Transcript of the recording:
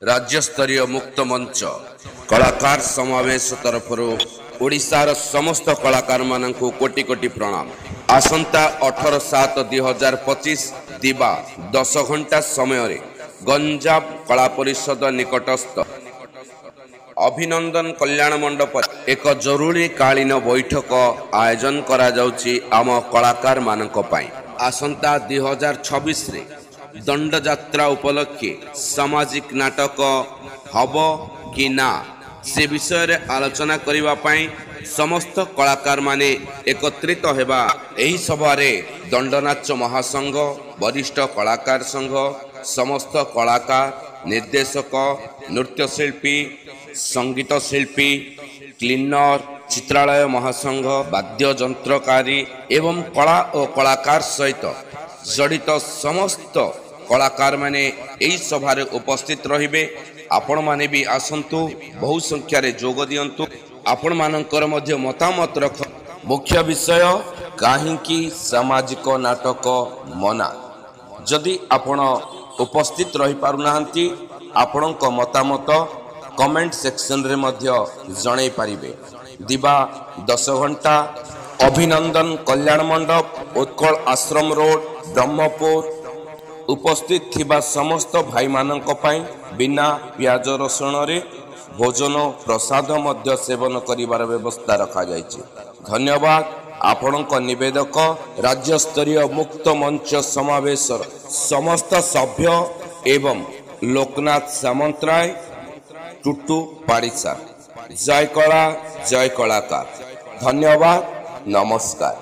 राज्यस्तरीय मुक्त मंच कलाकार समावेश तरफ ओडिशार समस्त कलाकार मानक कोटि कोटि प्रणाम। आसंता 18/7/2025 दिवा 10 घंटा समय गंजाम कला परिषद निकटस्थ अभिनंदन कल्याण मंडप एक जरूरी कालीन बैठक आयोजन करा जाउची आम कलाकार मानक पई। आसंता 2026 रे दंड यात्रा उपलक्षे सामाजिक नाटक हब कि ना से विषय रे आलोचना करिवा पई समस्त कलाकार माने एकत्रित हेबा। एही सभा रे दंडनाच महासंघ, वरिष्ठ कलाकार संघ, समस्त कलाकार, निर्देशक, नृत्यशिल्पी, संगीत शिल्पी, क्लीनर, चित्रालय महासंघ, वाद्य यंत्रकारी एवं कला और कलाकार सहित जड़ित समस्त कलाकार माने एही सभा रे उपस्थित रहिबे। आपण माने भी आसंतु, बहु संख्या रे जोग दियंतु। आपण मानकर मध्य मतामत रख। मुख्य विषय काहींकी सामाजिक नाटक मना। जदि आपण उपस्थित रही पारुनाहांती आपणक मतामत कमेंट सेक्शन रे मध्य जणाई पारिबे। दिवा 10 घंटा अभिनंदन कल्याण मंडप, उत्कल आश्रम रोड, ब्रह्मपुर। उपस्थित थिबा समस्त भाई मानक पई बिना प्याज रसुण रे भोजन प्रसाद मध्य सेवन करिवार व्यवस्था रखा जायछि। धन्यवाद। आपणक निवेदक राज्य स्तरीय मुक्त मंच समावेशर समस्त सभ्य एवं लोकनाथ सामंतराय, टुटू पाड़ीसा। जय कला, जय कलाकार। धन्यवाद, नमस्कार।